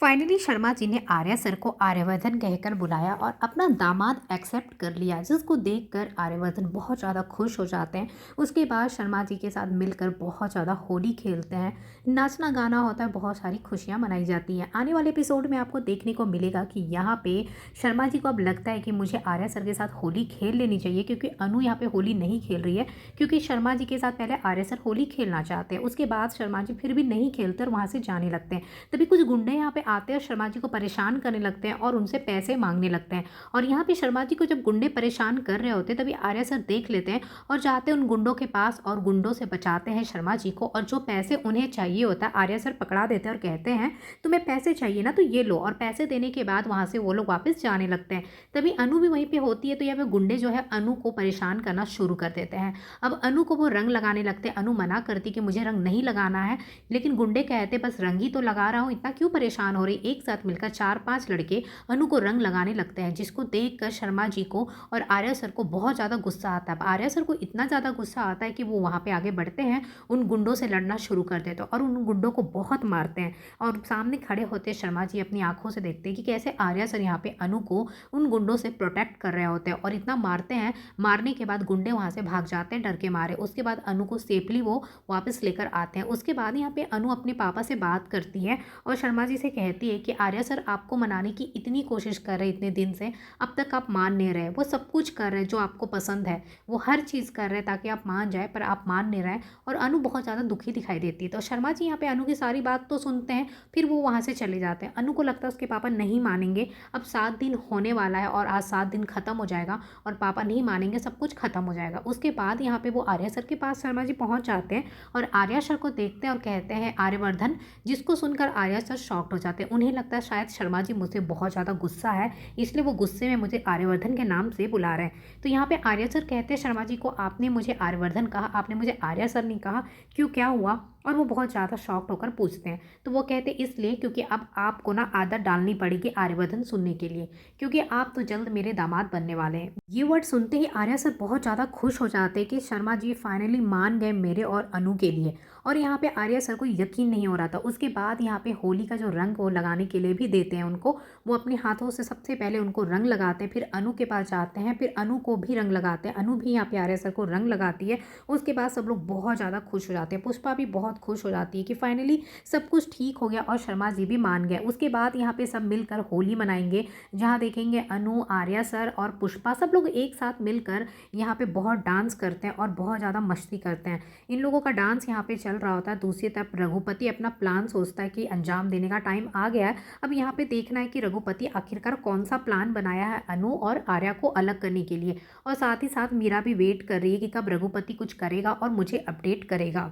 Finally Sharma ji ने Arya sir को आर्यवर्धन कहकर बुलाया और अपना दामाद एक्सेप्ट कर लिया, जिसको देखकर आर्यवर्धन बहुत ज़्यादा खुश हो जाते हैं। उसके बाद शर्मा जी के साथ मिलकर बहुत ज़्यादा होली खेलते हैं, नाचना गाना होता है, बहुत सारी खुशियाँ मनाई जाती हैं। आने वाले एपिसोड में आपको देखने को मिलेगा कि यहाँ पे शर्मा जी को अब लगता है कि मुझे आर्या सर के साथ होली खेल लेनी चाहिए, क्योंकि अनु यहाँ पे होली नहीं खेल रही है। क्योंकि शर्मा जी के साथ पहले आर्या सर होली खेलना चाहते हैं, उसके बाद शर्मा जी फिर भी नहीं खेलते और वहाँ से जाने लगते हैं। तभी कुछ गुंडे यहाँ पे आते हैं और शर्मा जी को परेशान करने लगते हैं और उनसे पैसे मांगने लगते हैं। और यहाँ पे शर्मा जी को जब गुंडे परेशान कर रहे होते हैं, तभी आर्या सर देख लेते हैं और जाते हैं उन गुंडों के पास और गुंडों से बचाते हैं शर्मा जी को। और जो पैसे उन्हें चाहिए होता है, आर्या सर पकड़ा देते हैं और कहते हैं तुम्हें पैसे चाहिए ना, तो ये लो। और पैसे देने के बाद वहाँ से वो लोग वापस जाने लगते हैं। तभी अनु भी वहीं पे होती है, तो यहाँ पे गुंडे जो है अनु को परेशान करना शुरू कर देते हैं। अब अनु को वो रंग लगाने लगते हैं। अनु मना करती कि मुझे रंग नहीं लगाना है, लेकिन गुंडे कहते बस रंग ही तो लगा रहा हूँ, इतना क्यों परेशान हो रही। एक साथ मिलकर 4-5 लड़के अनु को रंग लगाने लगते हैं, जिसको देखकर शर्मा जी को और आर्या सर को बहुत ज़्यादा गुस्सा आता है। आर्या सर को इतना ज़्यादा गुस्सा आता है कि वो वहाँ पे आगे बढ़ते हैं, उन गुंडों से लड़ना शुरू कर देते हैं और उन गुंडों को बहुत मारते हैं। और सामने खड़े होते शर्मा जी अपनी आंखों से देखते हैं कि कैसे आर्या सर यहाँ पे अनु को उन गुंडों से प्रोटेक्ट कर रहे होते हैं और इतना मारते हैं। मारने के बाद गुंडे वहाँ से भाग जाते हैं डर के मारे। उसके बाद अनु को सेफली वो वापस लेकर आते हैं। उसके बाद यहाँ पे अनु अपने पापा से बात करती है और शर्मा जी से कहती है कि आर्या सर आपको मनाने की इतनी कोशिश कर रहे इतने दिन से, अब तक आप मान नहीं रहे। वो सब कुछ कर रहे हैं जो आपको पसंद है, वो हर चीज़ कर रहे हैं ताकि आप मान जाए, पर आप मान नहीं रहे। और अनु बहुत ज़्यादा दुखी दिखाई देती है। तो शर्मा जी यहाँ पे अनु की सारी बात तो सुनते हैं, फिर वो वहाँ से चले जाते हैं। अनु को लगता है उसके पापा नहीं मानेंगे, अब 7 दिन होने वाला है और आज 7 दिन खत्म हो जाएगा और पापा नहीं मानेंगे, सब कुछ खत्म हो जाएगा। उसके बाद यहाँ पे वो आर्या सर के पास शर्मा जी पहुँच जाते हैं और आर्या सर को देखते हैं और कहते हैं आर्यवर्धन, जिसको सुनकर आर्या सर शॉक्ड हो जाते हैं। उन्हें लगता है शायद शर्मा जी मुझसे बहुत ज़्यादा गुस्सा है, इसलिए वो गुस्से में मुझे आर्यवर्धन के नाम से बुला रहे हैं। तो यहाँ पे आर्या सर कहते हैं शर्मा जी को, आपने मुझे आर्यवर्धन कहा, आपने मुझे आर्या सर नहीं कहा, क्यों, क्या हुआ। और वो बहुत ज़्यादा शॉक्ड होकर पूछते हैं। तो वो कहते हैं इसलिए क्योंकि अब आपको ना आदत डालनी पड़ेगी आर्यवर्धन सुनने के लिए, क्योंकि आप तो जल्द मेरे दामाद बनने वाले हैं। ये वर्ड सुनते ही आर्या सर बहुत ज़्यादा खुश हो जाते हैं कि शर्मा जी फाइनली मान गए मेरे और अनु के लिए। और यहाँ पे आर्या सर को यकीन नहीं हो रहा था। उसके बाद यहाँ पे होली का जो रंग वो लगाने के लिए भी देते हैं उनको। वो अपने हाथों से सबसे पहले उनको रंग लगाते हैं, फिर अनु के पास जाते हैं, फिर अनु को भी रंग लगाते हैं। अनु भी यहाँ पे आर्या सर को रंग लगाती है। उसके बाद सब लोग बहुत ज़्यादा खुश हो जाते हैं। पुष्पा भी बहुत खुश हो जाती है कि फाइनली सब कुछ ठीक हो गया और शर्मा जी भी मान गए। उसके बाद यहाँ पे सब मिलकर होली मनाएंगे, जहाँ देखेंगे अनु, आर्या सर और पुष्पा सब लोग एक साथ मिलकर यहाँ पे बहुत डांस करते हैं और बहुत ज़्यादा मस्ती करते हैं। इन लोगों का डांस यहाँ पे चल रहा होता है। दूसरी तरफ रघुपति अपना प्लान सोचता है कि अंजाम देने का टाइम आ गया है। अब यहाँ पे देखना है कि रघुपति आखिरकार कौन सा प्लान बनाया है अनु और आर्या को अलग करने के लिए। और साथ ही साथ मीरा भी वेट कर रही है कि कब रघुपति कुछ करेगा और मुझे अपडेट करेगा।